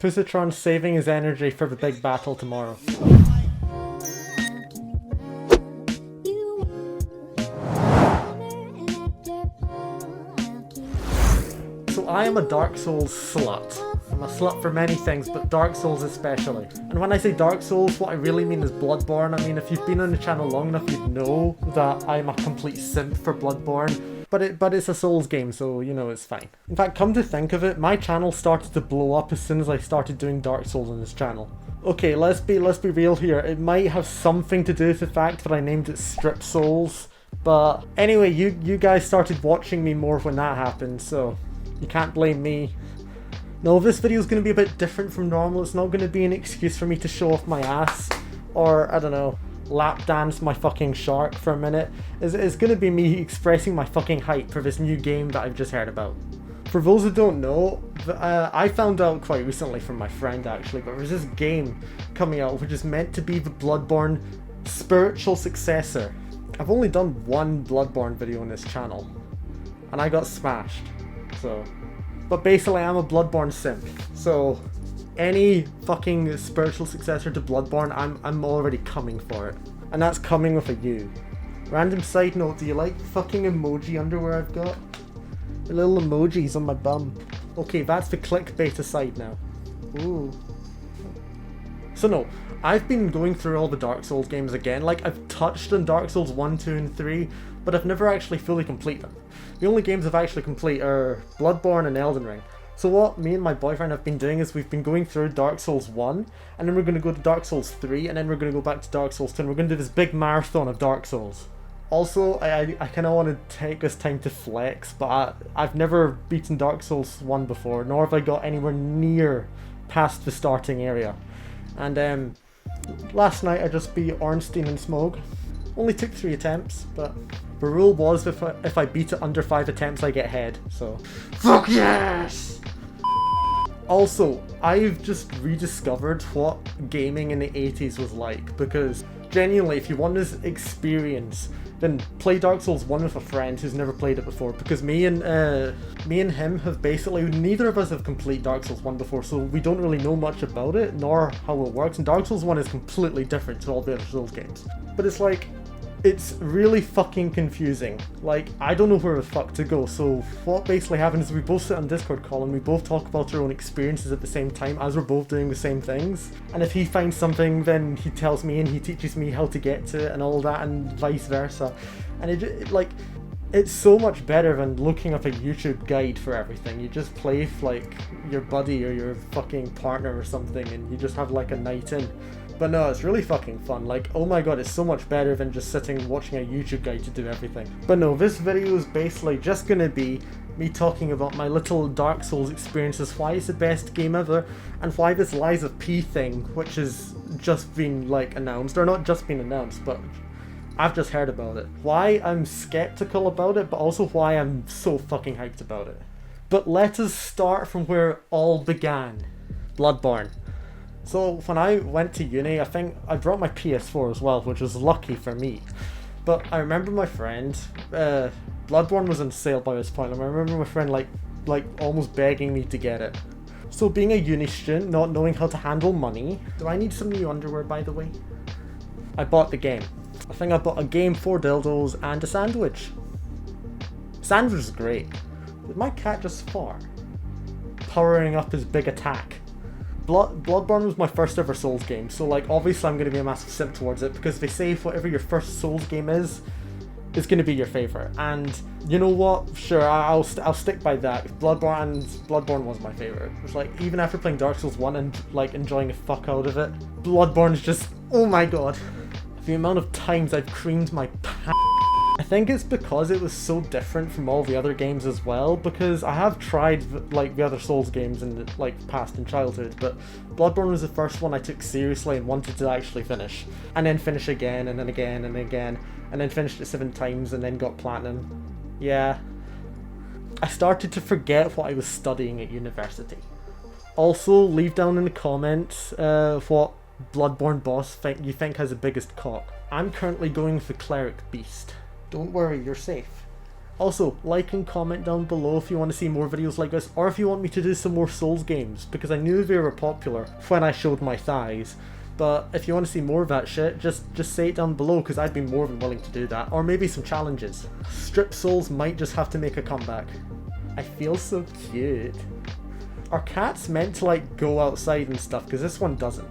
Pusatron saving his energy for the big battle tomorrow. So I am a Dark Souls slut. I'm a slut for many things, but Dark Souls especially. And when I say Dark Souls, what I really mean is Bloodborne. I mean, if you've been on the channel long enough, you'd know that I'm a complete simp for Bloodborne. But it's a Souls game, so, you know, it's fine. In fact, come to think of it, my channel started to blow up as soon as I started doing Dark Souls on this channel. Okay, let's be real here. It might have something to do with the fact that I named it Strip Souls. But anyway, you guys started watching me more when that happened, so you can't blame me. No, this video is going to be a bit different from normal. It's not going to be an excuse for me to show off my ass, or, I don't know, lap dance my fucking shark for a minute. It's going to be me expressing my fucking hype for this new game that I've just heard about. For those who don't know, I found out quite recently from my friend actually, but there's this game coming out which is meant to be the Bloodborne spiritual successor. I've only done one Bloodborne video on this channel, and I got smashed, so... But basically I'm a Bloodborne simp, so any fucking spiritual successor to Bloodborne, I'm already coming for it. And that's coming with a U. Random side note, do you like fucking emoji underwear I've got? The little emojis on my bum. Okay, that's the clickbait aside now. Ooh. So no, I've been going through all the Dark Souls games again. Like, I've touched on Dark Souls 1, 2, and 3, but I've never actually fully completed them. The only games I've actually complete are Bloodborne and Elden Ring. So what me and my boyfriend have been doing is we've been going through Dark Souls 1, and then we're going to go to Dark Souls 3, and then we're going to go back to Dark Souls 2, and we're going to do this big marathon of Dark Souls. Also, I kind of want to take this time to flex, but I've never beaten Dark Souls 1 before, nor have I got anywhere near past the starting area. And last night I just beat Ornstein and Smoke. Only took 3 attempts, but the rule was if I beat it under 5 attempts I get head, so fuck yes! Also, I've just rediscovered what gaming in the 80s was like, because genuinely if you want this experience, then play Dark Souls 1 with a friend who's never played it before, because me and him have basically, neither of us have completed Dark Souls 1 before, so we don't really know much about it, nor how it works, and Dark Souls 1 is completely different to all the other Souls games. But it's like, it's really fucking confusing. Like, I don't know where the fuck to go, so what basically happens is we both sit on Discord call and we both talk about our own experiences at the same time as we're both doing the same things. And if he finds something, then he tells me and he teaches me how to get to it and all that, and vice versa. And it's so much better than looking up a YouTube guide for everything. You just play with, like, your buddy or your fucking partner or something, and you just have like a night in. But no, it's really fucking fun. Like, oh my god, it's so much better than just sitting watching a YouTube guide to do everything. But no, this video is basically just gonna be me talking about my little Dark Souls experiences, why it's the best game ever, and why this Lies of P thing, which has just been, like, announced, or not just been announced, but I've just heard about it. Why I'm skeptical about it, but also why I'm so fucking hyped about it. But let us start from where it all began. Bloodborne. So when I went to uni, I think I brought my PS4 as well, which was lucky for me. But I remember my friend, Bloodborne was on sale by this point, and I remember my friend like almost begging me to get it. So being a uni student, not knowing how to handle money, do I need some new underwear by the way? I bought the game. I think I bought a game, 4 dildos, and a sandwich. Sandwich is great. Did my cat just fart? Powering up his big attack. Bloodborne was my first ever Souls game, so like obviously I'm going to be a massive simp towards it, because they say whatever your first Souls game is going to be your favourite, and you know what, sure, I'll stick by that. Bloodborne was my favourite. It was like, even after playing Dark Souls 1 and like enjoying the fuck out of it, Bloodborne is just, oh my god. The amount of times I've creamed my pants. I think it's because it was so different from all the other games as well, because I have tried like the other Souls games in the like past in childhood, but Bloodborne was the first one I took seriously and wanted to actually finish, and then finish again and then again and again, and then finished it 7 times and then got platinum. Yeah, I started to forget what I was studying at university. Also, leave down in the comments what Bloodborne boss you think has the biggest cock. I'm currently going for Cleric Beast. Don't worry, you're safe. Also, like and comment down below if you want to see more videos like this, or if you want me to do some more Souls games, because I knew they were popular when I showed my thighs. But if you want to see more of that shit, just say it down below, because I'd be more than willing to do that. Or maybe some challenges. Strip Souls might just have to make a comeback. I feel so cute. Are cats meant to like go outside and stuff? Because this one doesn't.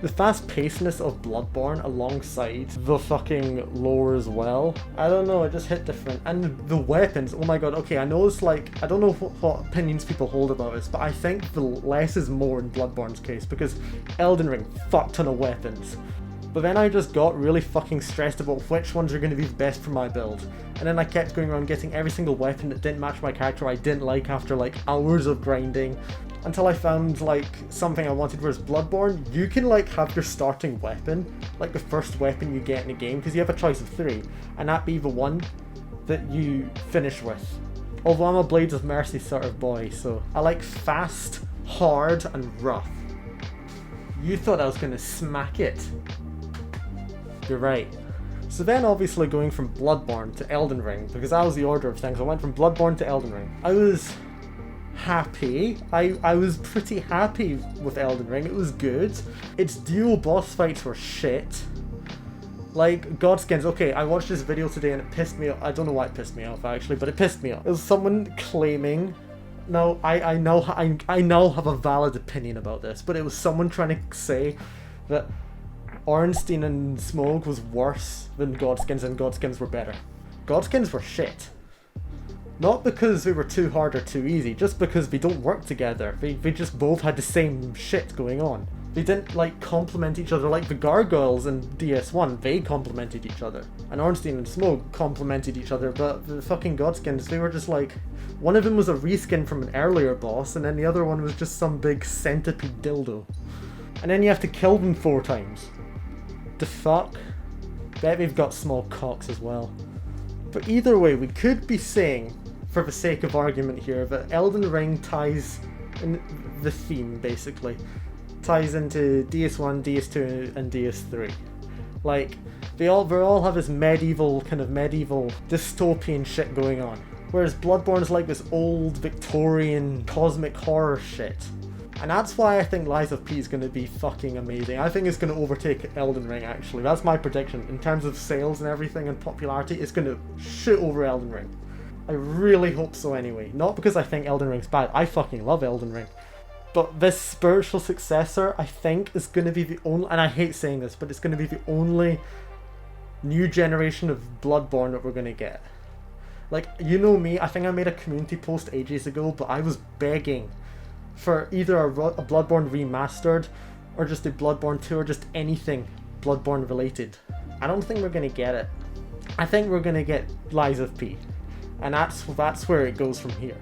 The fast-pacedness of Bloodborne alongside the fucking lore as well. I don't know, it just hit different. And the weapons, oh my god, okay, I know it's like, I don't know what opinions people hold about this, but I think the less is more in Bloodborne's case, because Elden Ring, fuck ton of weapons. But then I just got really fucking stressed about which ones are going to be the best for my build. And then I kept going around getting every single weapon that didn't match my character I didn't like after like hours of grinding. Until I found like something I wanted, whereas Bloodborne, you can like have your starting weapon, like the first weapon you get in a game, because you have a choice of 3, and that be the one that you finish with. Although I'm a Blades of Mercy sort of boy, so I like fast, hard, and rough. You thought I was gonna smack it. You're right. So then obviously going from Bloodborne to Elden Ring, because that was the order of things, I went from Bloodborne to Elden Ring. I was happy. I was pretty happy with Elden Ring. It was good. Its dual boss fights were shit. Like, Godskins, okay, I watched this video today and it pissed me off. I don't know why it pissed me off actually, but it pissed me off. It was someone claiming, no, I now have a valid opinion about this, but it was someone trying to say that Ornstein and Smoke was worse than Godskins and Godskins were better. Godskins were shit. Not because they were too hard or too easy, just because they don't work together. They just both had the same shit going on. They didn't like complement each other like the Gargoyles in DS1, they complemented each other. And Ornstein and Smoke complemented each other, but the fucking Godskins, they were just like, one of them was a reskin from an earlier boss, and then the other one was just some big centipede dildo. And then you have to kill them 4 times. The fuck? Bet they've got small cocks as well. But either way, we could be saying, for the sake of argument here, that Elden Ring ties in the theme, basically. Ties into DS1, DS2, and DS3. Like, they all have this medieval dystopian shit going on. Whereas Bloodborne's like this old Victorian cosmic horror shit. And that's why I think Lies of P is going to be fucking amazing. I think it's going to overtake Elden Ring, actually. That's my prediction. In terms of sales and everything and popularity, it's going to shoot over Elden Ring. I really hope so anyway. Not because I think Elden Ring's bad. I fucking love Elden Ring. But this spiritual successor, I think, is going to be the only... And I hate saying this, but it's going to be the only new generation of Bloodborne that we're going to get. Like, you know me, I think I made a community post ages ago, but I was begging for either a Bloodborne remastered, or just a Bloodborne 2, or just anything Bloodborne related. I don't think we're going to get it. I think we're going to get Lies of P. And that's where it goes from here.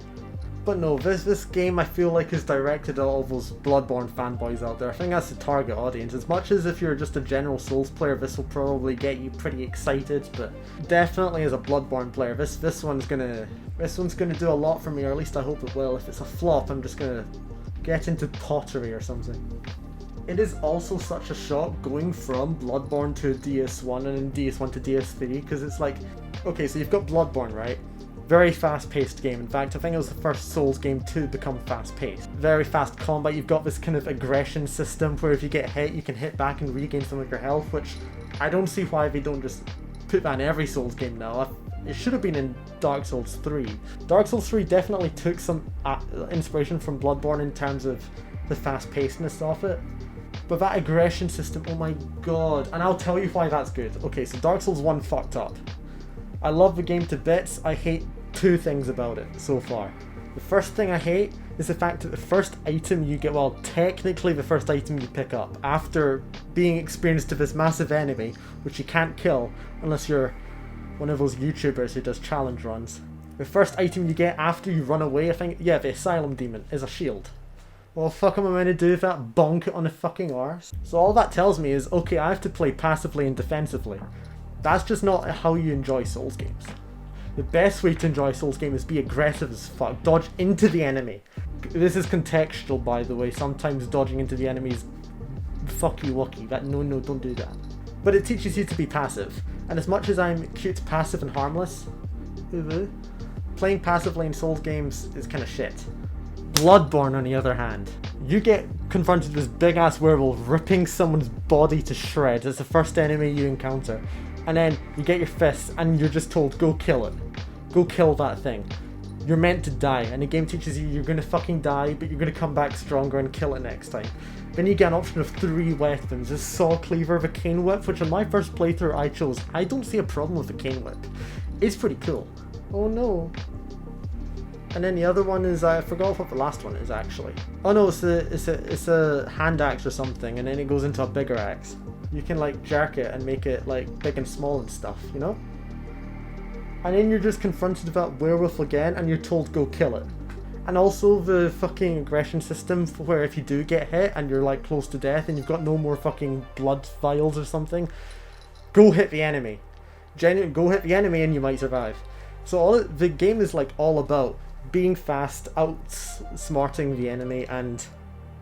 But no, this game I feel like is directed at all those Bloodborne fanboys out there. I think that's the target audience. As much as if you're just a general Souls player, this will probably get you pretty excited, but definitely as a Bloodborne player, this one's gonna do a lot for me, or at least I hope it will. If it's a flop, I'm just gonna get into pottery or something. It is also such a shock going from Bloodborne to DS1 and then DS1 to DS3, because it's like, okay, so you've got Bloodborne, right? Very fast-paced game. In fact, I think it was the first Souls game to become fast-paced. Very fast combat. You've got this kind of aggression system where if you get hit, you can hit back and regain some of your health, which I don't see why they don't just put that in every Souls game now. It should have been in Dark Souls 3. Dark Souls 3 definitely took some inspiration from Bloodborne in terms of the fast-pacedness of it. But that aggression system, oh my god. And I'll tell you why that's good. Okay, so Dark Souls 1 fucked up. I love the game to bits. I hate 2 things about it so far. The first thing I hate is the fact that the first item you get, well, technically the first item you pick up after being experienced to this massive enemy, which you can't kill unless you're one of those YouTubers who does challenge runs. The first item you get after you run away, I think, yeah, the Asylum Demon, is a shield. Well, fuck am I meant to do with that? Bonk it on a fucking arse? So all that tells me is, okay, I have to play passively and defensively. That's just not how you enjoy Souls games. The best way to enjoy Souls games is be aggressive as fuck. Dodge into the enemy. This is contextual, by the way. Sometimes dodging into the enemy is fucky wucky. No, don't do that. But it teaches you to be passive. And as much as I'm cute, passive and harmless, Playing passively in Souls games is kind of shit. Bloodborne, on the other hand, you get confronted with this big ass werewolf ripping someone's body to shreds. It's the first enemy you encounter. And then you get your fists and you're just told, go kill it. Go kill that thing. You're meant to die, and the game teaches you you're gonna fucking die, but you're gonna come back stronger and kill it next time. Then you get an option of 3 weapons, a saw cleaver, a cane whip, which in my first playthrough I chose. I don't see a problem with the cane whip. It's pretty cool. Oh no. And then the other one is, I forgot what the last one is actually. Oh no, it's a hand axe or something, and then it goes into a bigger axe. You can like jerk it and make it like big and small and stuff, you know? And then you're just confronted with that werewolf again and you're told go kill it. And also the fucking aggression system where if you do get hit and you're like close to death and you've got no more fucking blood vials or something, go hit the enemy. Go hit the enemy and you might survive. So the game is like all about being fast, outsmarting the enemy, and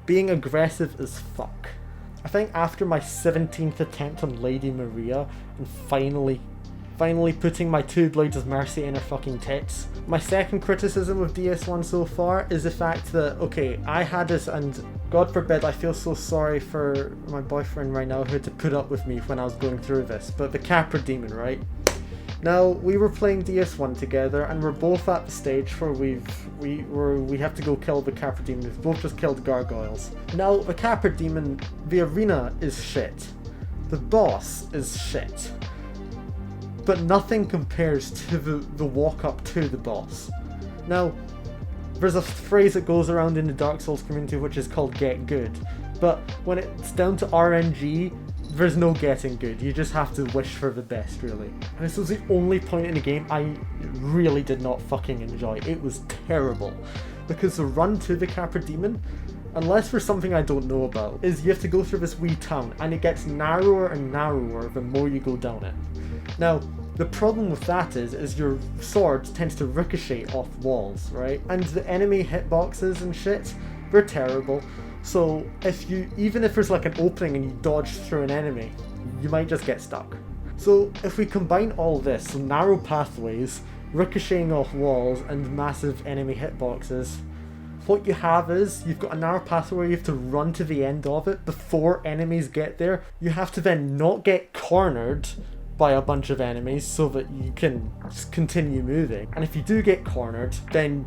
being aggressive as fuck. I think after my 17th attempt on Lady Maria and finally putting my 2 blades of mercy in her fucking tits. My second criticism of DS1 so far is the fact that, okay, I had this, and God forbid I feel so sorry for my boyfriend right now who had to put up with me when I was going through this, but the Capra Demon, right? Now, we were playing DS1 together and we're both at the stage where we have to go kill the Capra Demon. We've both just killed gargoyles. Now, the Capra Demon, the arena is shit. The boss is shit. But nothing compares to the walk up to the boss. Now, there's a phrase that goes around in the Dark Souls community which is called get good. But when it's down to RNG, there's no getting good. You just have to wish for the best, really. And this was the only point in the game I really did not fucking enjoy. It was terrible. Because the run to the Capra Demon, unless for something I don't know about, is you have to go through this wee town and it gets narrower and narrower the more you go down it. Now, the problem with that is your sword tends to ricochet off walls, right? And the enemy hitboxes and shit, they're terrible. So even if there's like an opening and you dodge through an enemy, you might just get stuck. So if we combine all this, so narrow pathways, ricocheting off walls, and massive enemy hitboxes, what you have is, you've got a narrow pathway where you have to run to the end of it before enemies get there. You have to then not get cornered by a bunch of enemies so that you can continue moving. And if you do get cornered, then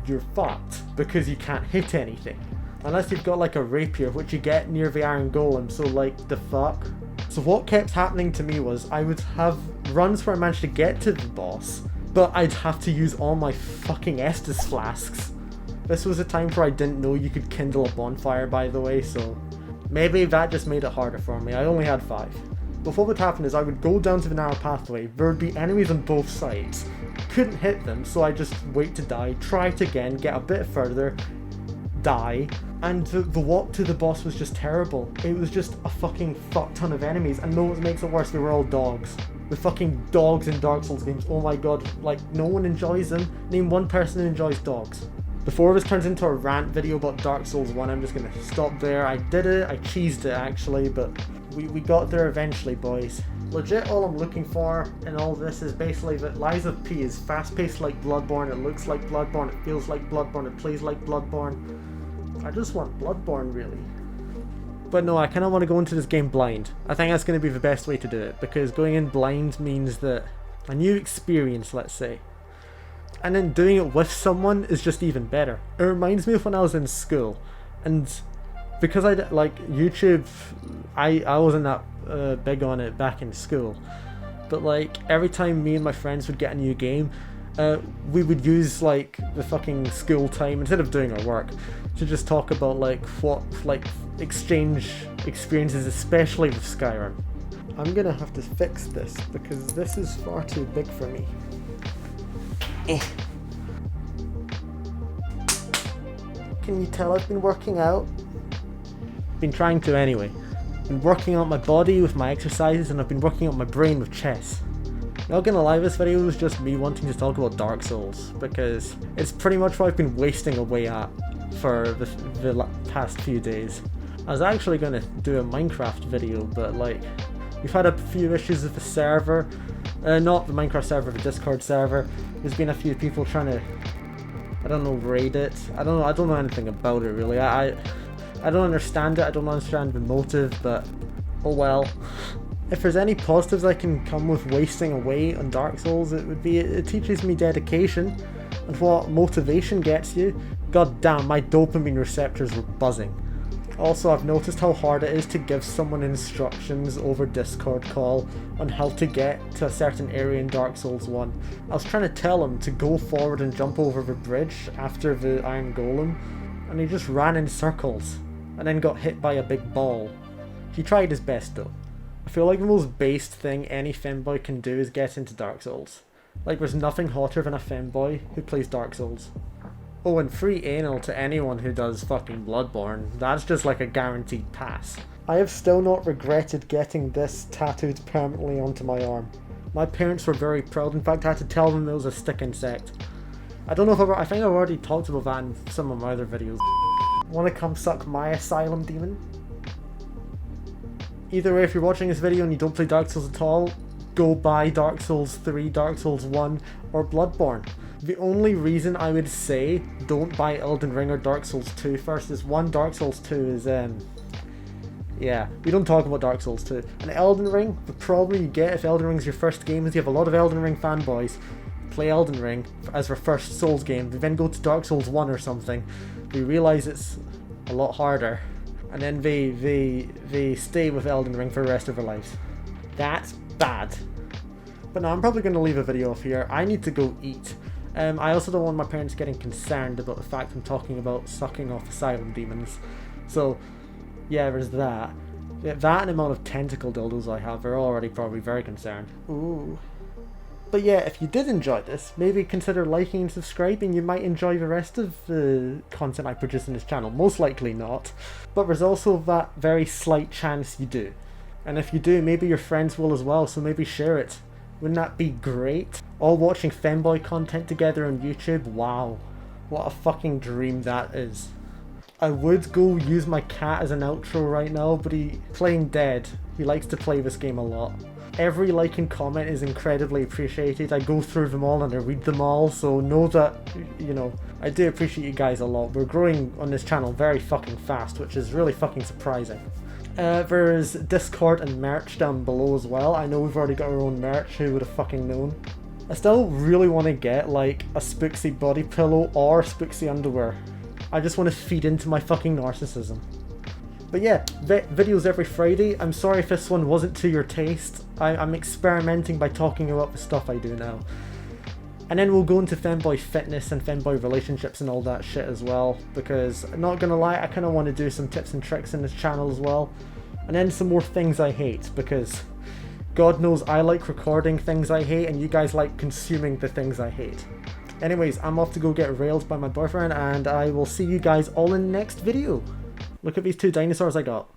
you're fucked because you can't hit anything. Unless you've got like a rapier, which you get near the Iron Golem, so like, the fuck? So what kept happening to me was, I would have runs where I managed to get to the boss, but I'd have to use all my fucking Estus flasks. This was a time where I didn't know you could kindle a bonfire, by the way, so maybe that just made it harder for me. I only had 5. But what would happen is I would go down to the narrow pathway, there would be enemies on both sides, couldn't hit them, so I just wait to die, try it again, get a bit further, die, and the walk to the boss was just terrible. It was just a fucking fuck ton of enemies, and no what makes it worse, they were all dogs. The fucking dogs in Dark Souls games, oh my god, like, no one enjoys them. Name one person who enjoys dogs. Before this turns into a rant video about Dark Souls 1, I'm just gonna stop there. I did it, I cheesed it actually, but we got there eventually, boys. Legit, all I'm looking for in all this is basically that Lies of P is fast-paced like Bloodborne, it looks like Bloodborne, it feels like Bloodborne, it plays like Bloodborne. I just want Bloodborne, really. But no, I kind of want to go into this game blind. I think that's going to be the best way to do it, because going in blind means that a new experience, let's say. And then doing it with someone is just even better. It reminds me of when I was in school, and because I like YouTube, I wasn't that big on it back in school, but like every time me and my friends would get a new game, we would use like the fucking school time instead of doing our work to just talk about like what like exchange experiences, especially with Skyrim. I'm gonna have to fix this because this is far too big for me. Can you tell I've been working out? Been trying to anyway. Been working out my body with my exercises, and I've been working out my brain with chess. Not gonna lie, this video was just me wanting to talk about Dark Souls, because it's pretty much what I've been wasting away at for the past few days. I was actually gonna do a Minecraft video, but like, we've had a few issues with the server, Not the Minecraft server, the Discord server. There's been a few people trying to, I don't know, raid it. I don't know anything about it really. I don't understand it. I don't understand the motive, but oh well. If there's any positives I can come with wasting away on Dark Souls, it would be it teaches me dedication, and what motivation gets you. God damn, my dopamine receptors were buzzing. Also, I've noticed how hard it is to give someone instructions over Discord call on how to get to a certain area in Dark Souls 1. I was trying to tell him to go forward and jump over the bridge after the Iron Golem, and he just ran in circles, and then got hit by a big ball. He tried his best though. I feel like the most based thing any femboy can do is get into Dark Souls. Like there's nothing hotter than a femboy who plays Dark Souls. Oh, and free anal to anyone who does fucking Bloodborne. That's just like a guaranteed pass. I have still not regretted getting this tattooed permanently onto my arm. My parents were very proud. In fact, I had to tell them it was a stick insect. I don't know if I think I've already talked about that in some of my other videos. Wanna come suck my asylum demon? Either way, if you're watching this video and you don't play Dark Souls at all, go buy Dark Souls 3, Dark Souls 1, or Bloodborne. The only reason I would say don't buy Elden Ring or Dark Souls 2 first is one, Dark Souls 2 is yeah, we don't talk about Dark Souls 2. And Elden Ring, the problem you get if Elden Ring's your first game is you have a lot of Elden Ring fanboys play Elden Ring as their first Souls game, they then go to Dark Souls 1 or something, they realise it's a lot harder, and then they stay with Elden Ring for the rest of their lives. That's bad. But no, I'm probably going to leave a video off here. I need to go eat. I also don't want my parents getting concerned about the fact I'm talking about sucking off asylum demons. So, yeah, there's that. Yeah, that and the amount of tentacle dildos I have, they're already probably very concerned. Ooh. But yeah, if you did enjoy this, maybe consider liking and subscribing. You might enjoy the rest of the content I produce on this channel. Most likely not. But there's also that very slight chance you do. And if you do, maybe your friends will as well, so maybe share it. Wouldn't that be great? All watching Femboy content together on YouTube? Wow. What a fucking dream that is. I would go use my cat as an outro right now, but he's playing dead. He likes to play this game a lot. Every like and comment is incredibly appreciated. I go through them all and I read them all, so know that, you know, I do appreciate you guys a lot. We're growing on this channel very fucking fast, which is really fucking surprising. There's Discord and merch down below as well. I know we've already got our own merch, who would have fucking known. I still really want to get like a Spooksy body pillow or Spooksy underwear. I just want to feed into my fucking narcissism. But yeah, videos every Friday. I'm sorry if this one wasn't to your taste. I'm experimenting by talking about the stuff I do now. And then we'll go into femboy fitness and femboy relationships and all that shit as well, because I'm not gonna lie, I kind of want to do some tips and tricks in this channel as well. And then some more things I hate, because God knows I like recording things I hate and you guys like consuming the things I hate. Anyways, I'm off to go get railed by my boyfriend, and I will see you guys all in the next video. Look at these two dinosaurs I got.